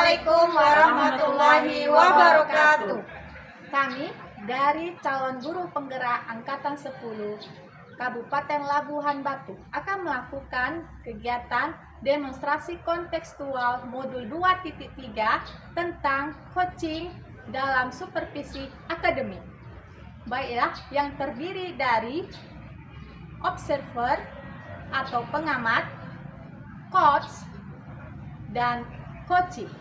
Assalamualaikum warahmatullahi wabarakatuh. Kami dari calon guru penggerak Angkatan 10 Kabupaten Labuhan Batu akan melakukan kegiatan demonstrasi kontekstual modul 2.3 tentang coaching dalam supervisi akademik. Baiklah, yang terdiri dari observer atau pengamat, coach, dan coaching.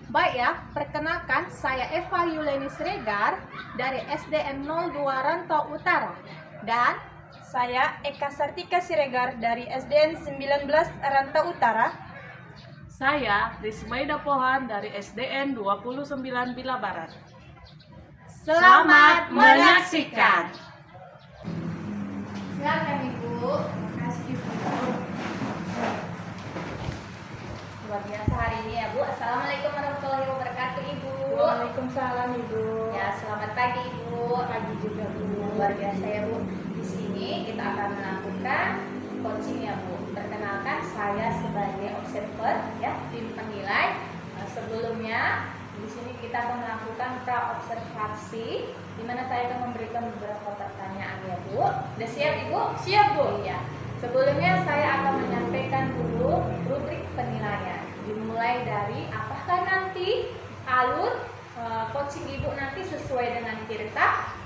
Baik ya, perkenalkan saya Eva Yuleni Siregar dari SDN 02 Rantau Utara. Dan Saya Eka Sartika Siregar dari SDN 19 Rantau Utara. Saya Rismaida Pohan dari SDN 29 Bila Barat. selamat menyaksikan. Silakan Ibu. Terima kasih Bu. Luar biasa hari ini ya Bu. Assalamualaikum warahmatullahi wabarakatuh Ibu. Waalaikumsalam Ibu. Ya, selamat pagi Ibu. Pagi juga Bu. Luar biasa ya Bu. Di sini kita akan melakukan coaching ya Bu. Perkenalkan saya sebagai observer ya, tim penilai. Sebelumnya di sini kita akan melakukan pra-observasi, di mana saya akan memberikan beberapa pertanyaan ya Bu. Udah siap Ibu? Siap Bu. Iya. Sebelumnya saya akan menyampaikan dulu rubrik penilaian. Dimulai dari apakah nanti alur coaching Ibu nanti sesuai dengan Tirta.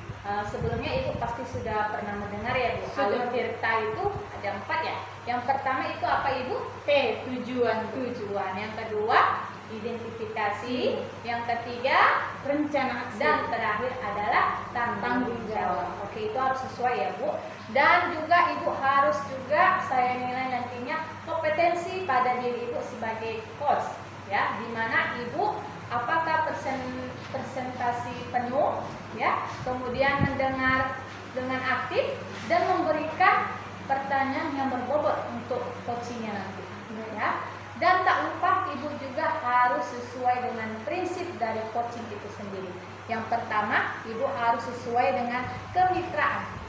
Sebelumnya Ibu pasti sudah pernah mendengar ya Bu. Alur Tirta itu ada 4 ya. Yang pertama itu apa Ibu? T. Tujuan. Tujuan. Yang kedua identifikasi. Yang ketiga Rencana aksi. dan terakhir adalah tanggung jawab. Oke, itu harus sesuai ya Bu. Dan juga Ibu harus juga saya nilai nantinya kompetensi pada diri Ibu sebagai coach ya, di mana Ibu apakah presentasi penuh ya, kemudian mendengar dengan aktif dan memberikan pertanyaan yang berbobot untuk coachingnya nanti ya. Dan tak lupa Ibu juga harus sesuai dengan prinsip dari coaching itu sendiri. Yang pertama, Ibu harus sesuai dengan kemitraan.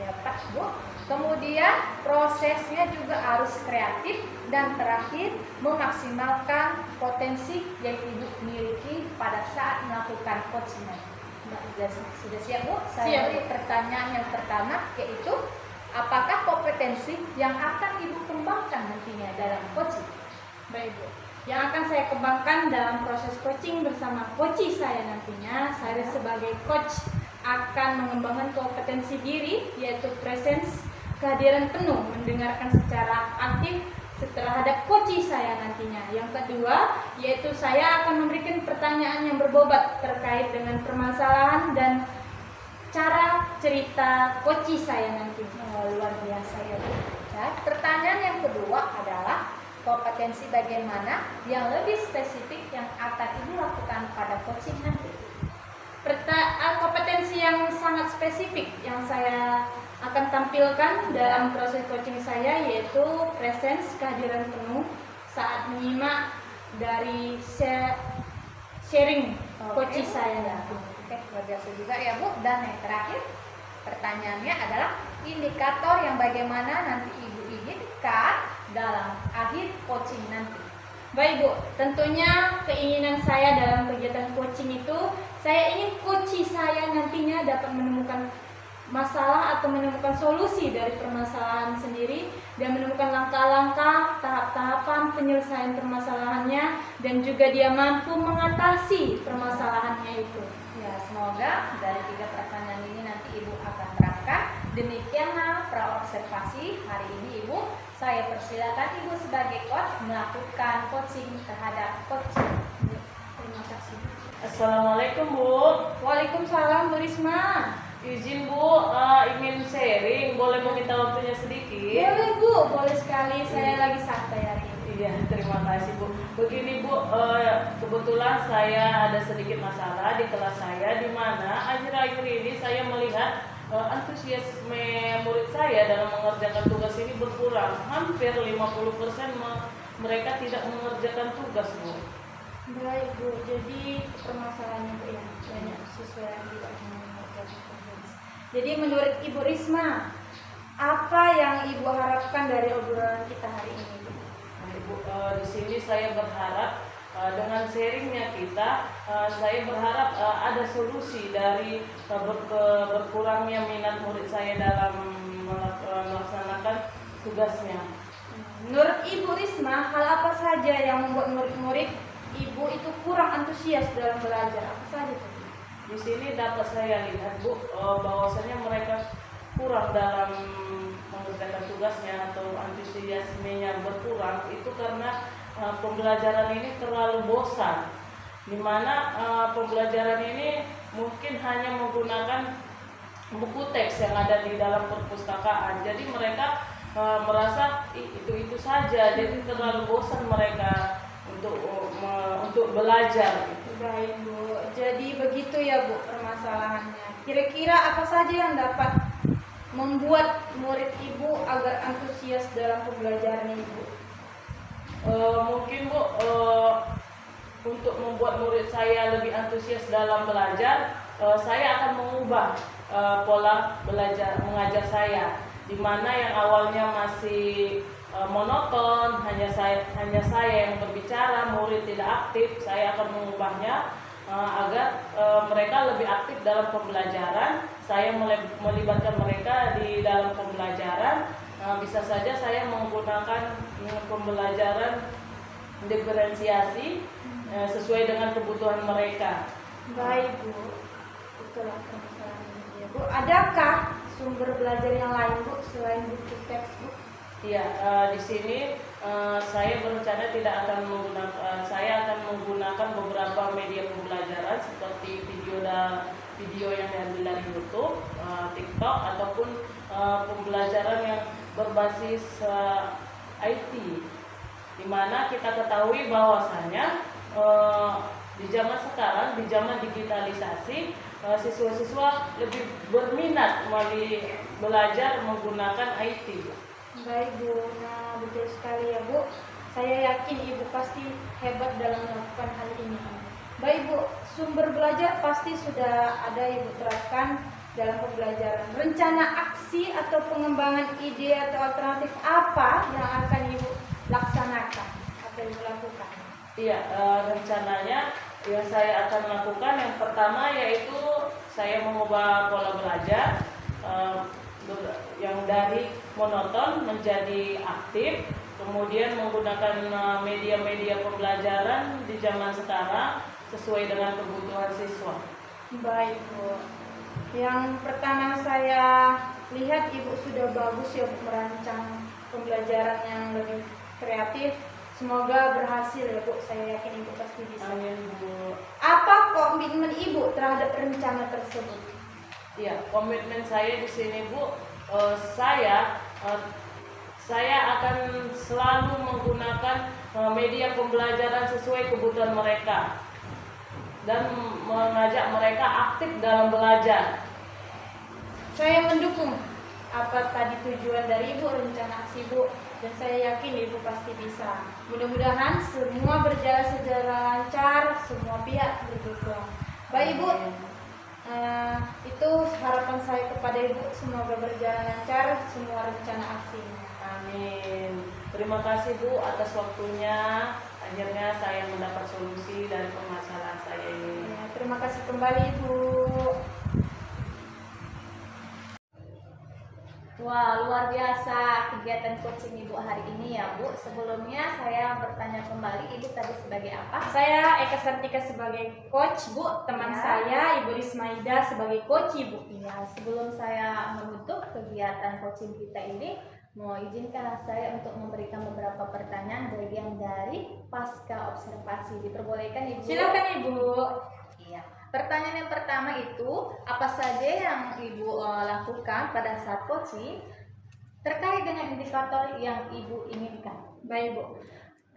Ya Pak, Bu. Kemudian prosesnya juga harus kreatif dan terakhir memaksimalkan potensi yang Ibu miliki pada saat melakukan coaching. Sudah siap Bu? Saya beri pertanyaan yang pertama, yaitu apakah kompetensi yang akan Ibu kembangkan nantinya dalam coaching? Baik Bu. Yang akan saya kembangkan dalam proses coaching bersama coach saya nantinya, saya sebagai coach akan mengembangkan kompetensi diri, yaitu presence, kehadiran penuh, mendengarkan secara aktif terhadap coach saya nantinya. Yang kedua, yaitu saya akan memberikan pertanyaan yang berbobot terkait dengan permasalahan dan cara cerita coach saya nantinya. Luar biasa ya Bu. Ya, pertanyaan yang kedua adalah kompetensi bagaimana yang lebih spesifik yang akan Ibu lakukan pada coaching nanti? Kompetensi yang sangat spesifik yang saya akan tampilkan dalam proses coaching saya yaitu presence, kehadiran penuh saat menyimak dari sharing coach saya. Oke, luar biasa juga ya Bu. Dan yang terakhir pertanyaannya adalah indikator yang bagaimana nanti Ibu inginkan dalam akhir coaching nanti. Baik Bu, tentunya keinginan saya dalam kegiatan coaching itu, saya ingin coach saya nantinya dapat menemukan masalah atau menemukan solusi dari permasalahan sendiri dan menemukan langkah-langkah, tahap-tahapan penyelesaian permasalahannya dan juga dia mampu mengatasi permasalahannya itu. Ya, semoga dari 3 pertanyaan ini nanti Ibu akan terapkan. Demikianlah pra-observasi hari ini Ibu. Saya persilakan Ibu sebagai coach melakukan coaching terhadap coach. Terima kasih. Assalamualaikum Bu. Waalaikumsalam Bu Risma. Izin Bu, ingin sharing, boleh meminta waktunya sedikit? Boleh Bu, boleh sekali. Saya lagi santai hari ini. Iya, terima kasih Bu. Begini Bu, kebetulan saya ada sedikit masalah di kelas saya, di mana akhir-akhir ini saya melihat antusiasme murid saya dalam mengerjakan tugas ini berkurang. Hampir 50% mereka tidak mengerjakan tugas Bu. Baik Bu, jadi permasalahannya Bu ya, banyak siswa yang tidak mengerjakan tugas. Jadi menurut Ibu Risma, apa yang Ibu harapkan dari obrolan kita hari ini Bu? Di sini saya berharap dengan sharingnya kita, saya berharap ada solusi dari berkurangnya minat murid saya dalam melaksanakan tugasnya. Menurut Ibu Risma, hal apa saja yang membuat murid-murid Ibu itu kurang antusias dalam belajar? Apa saja itu? Di sini dapat saya lihat, Bu, bahwasanya mereka kurang dalam mengerjakan tugasnya atau antusiasmenya berkurang itu karena pembelajaran ini terlalu bosan, di mana pembelajaran ini mungkin hanya menggunakan buku teks yang ada di dalam perpustakaan. Jadi mereka merasa itu saja, jadi terlalu bosan mereka untuk belajar. Baik Bu, jadi begitu ya Bu permasalahannya. Kira-kira apa saja yang dapat membuat murid Ibu agar antusias dalam pembelajaran Ibu? Mungkin Bu, untuk membuat murid saya lebih antusias dalam belajar, saya akan mengubah pola belajar mengajar saya, di mana yang awalnya masih monoton, hanya saya yang berbicara, murid tidak aktif. Saya akan mengubahnya agar mereka lebih aktif dalam pembelajaran. Saya melibatkan mereka di dalam pembelajaran. Bisa saja saya menggunakan pembelajaran diferensiasi sesuai dengan kebutuhan mereka. Baik Bu, itulah permasalahannya ya Bu. Adakah sumber belajar yang lain Bu selain buku teks Bu? Iya, di sini saya berencana saya akan menggunakan beberapa media pembelajaran seperti video yang diambil dari YouTube, TikTok, ataupun pembelajaran yang berbasis IT, di mana kita ketahui bahwasanya di zaman sekarang, di zaman digitalisasi, siswa-siswa lebih berminat belajar menggunakan IT. Baik Bu, nah betul sekali ya Bu. Saya yakin Ibu pasti hebat dalam melakukan hal ini. Baik Bu, sumber belajar pasti sudah ada Ibu terapkan dalam pembelajaran. Rencana aksi atau pengembangan ide atau alternatif apa yang akan Ibu laksanakan atau Ibu lakukan? Iya, rencananya yang saya akan lakukan yang pertama yaitu saya mengubah pola belajar yang dari monoton menjadi aktif, kemudian menggunakan media-media pembelajaran di zaman sekarang sesuai dengan kebutuhan siswa. Baik Bu, yang pertama saya lihat Ibu sudah bagus ya Bu merancang pembelajaran yang lebih kreatif. Semoga berhasil ya Bu, saya yakin Ibu pasti bisa. Amin Bu. Apa komitmen Ibu terhadap rencana tersebut? Ya, komitmen saya di sini Bu, saya akan selalu menggunakan media pembelajaran sesuai kebutuhan mereka dan mengajak mereka aktif dalam belajar. Saya mendukung apa tadi tujuan dari Ibu, rencana aksi Ibu, dan saya yakin Ibu pasti bisa. Mudah-mudahan semua berjalan secara lancar, semua pihak berdukung. Baik Ibu, itu harapan saya kepada Ibu, semoga berjalan lancar semua rencana aksinya. Amin. Terima kasih Bu atas waktunya. Akhirnya saya mendapat solusi dari permasalahan saya ini. Ya, terima kasih kembali Ibu. Wah, luar biasa kegiatan coaching Ibu hari ini ya Bu. Sebelumnya saya bertanya kembali, Ibu tadi sebagai apa? Saya Eka Sartika sebagai coach Bu, teman Ya. saya Ibu Rismaida sebagai coach Ibu. Ya, sebelum saya menutup kegiatan coaching kita ini, mau izinkan saya untuk memberikan beberapa pertanyaan bagian dari pasca observasi. Diperbolehkan Ibu? Silakan Ibu. Iya. Pertanyaan yang pertama itu, apa saja yang Ibu lakukan pada saat coaching terkait dengan indikator yang Ibu inginkan? Baik Bu,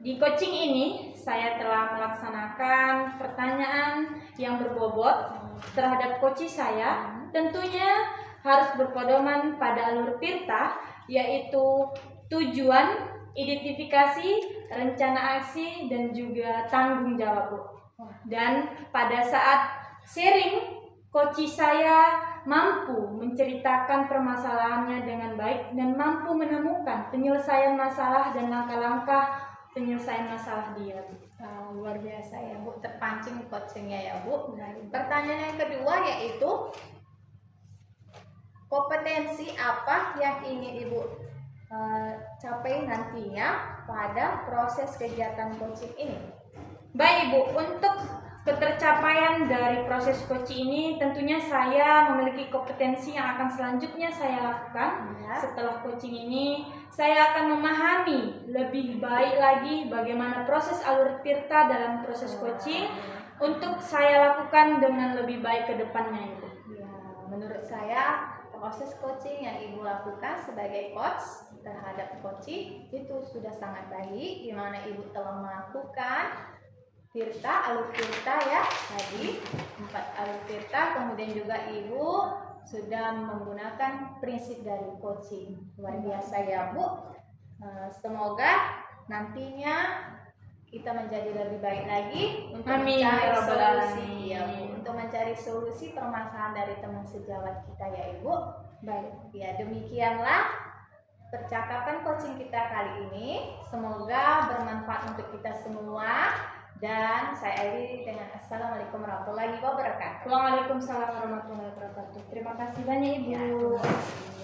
di coaching ini saya telah melaksanakan pertanyaan yang berbobot terhadap coaching saya. Tentunya harus berpedoman pada alur Tirta, yaitu tujuan, identifikasi, rencana aksi, dan juga tanggung jawab Bu. Dan pada saat sharing, coach saya mampu menceritakan permasalahannya dengan baik dan mampu menemukan penyelesaian masalah dan langkah-langkah penyelesaian masalah dia. Luar biasa ya Bu, terpancing coachingnya ya Bu. Pertanyaan yang kedua yaitu kompetensi apa yang ingin Ibu capai nantinya pada proses kegiatan coaching ini? Baik Ibu, untuk ketercapaian dari proses coaching ini tentunya saya memiliki kompetensi yang akan selanjutnya saya lakukan. Ya. Setelah coaching ini, saya akan memahami lebih baik lagi bagaimana proses alur tirta dalam proses coaching untuk saya lakukan dengan lebih baik ke depannya Ibu. Ya, menurut saya proses coaching yang Ibu lakukan sebagai coach terhadap coaching itu sudah sangat baik, di mana Ibu telah melakukan alur tirta ya tadi 4 alur tirta, kemudian juga Ibu sudah menggunakan prinsip dari coaching. Luar biasa ya Bu. Semoga nantinya kita menjadi lebih baik lagi untuk Amin, mencari ya Rabbal solusi Alamin. ya Bu, untuk mencari solusi permasalahan dari teman sejawat kita ya Ibu. Baik. Ya, demikianlah percakapan coaching kita kali ini. Semoga bermanfaat untuk kita semua. Dan saya akhiri dengan Assalamualaikum warahmatullahi wabarakatuh. Waalaikumsalam warahmatullahi wabarakatuh. Terima kasih banyak Ibu. Ya, terima kasih.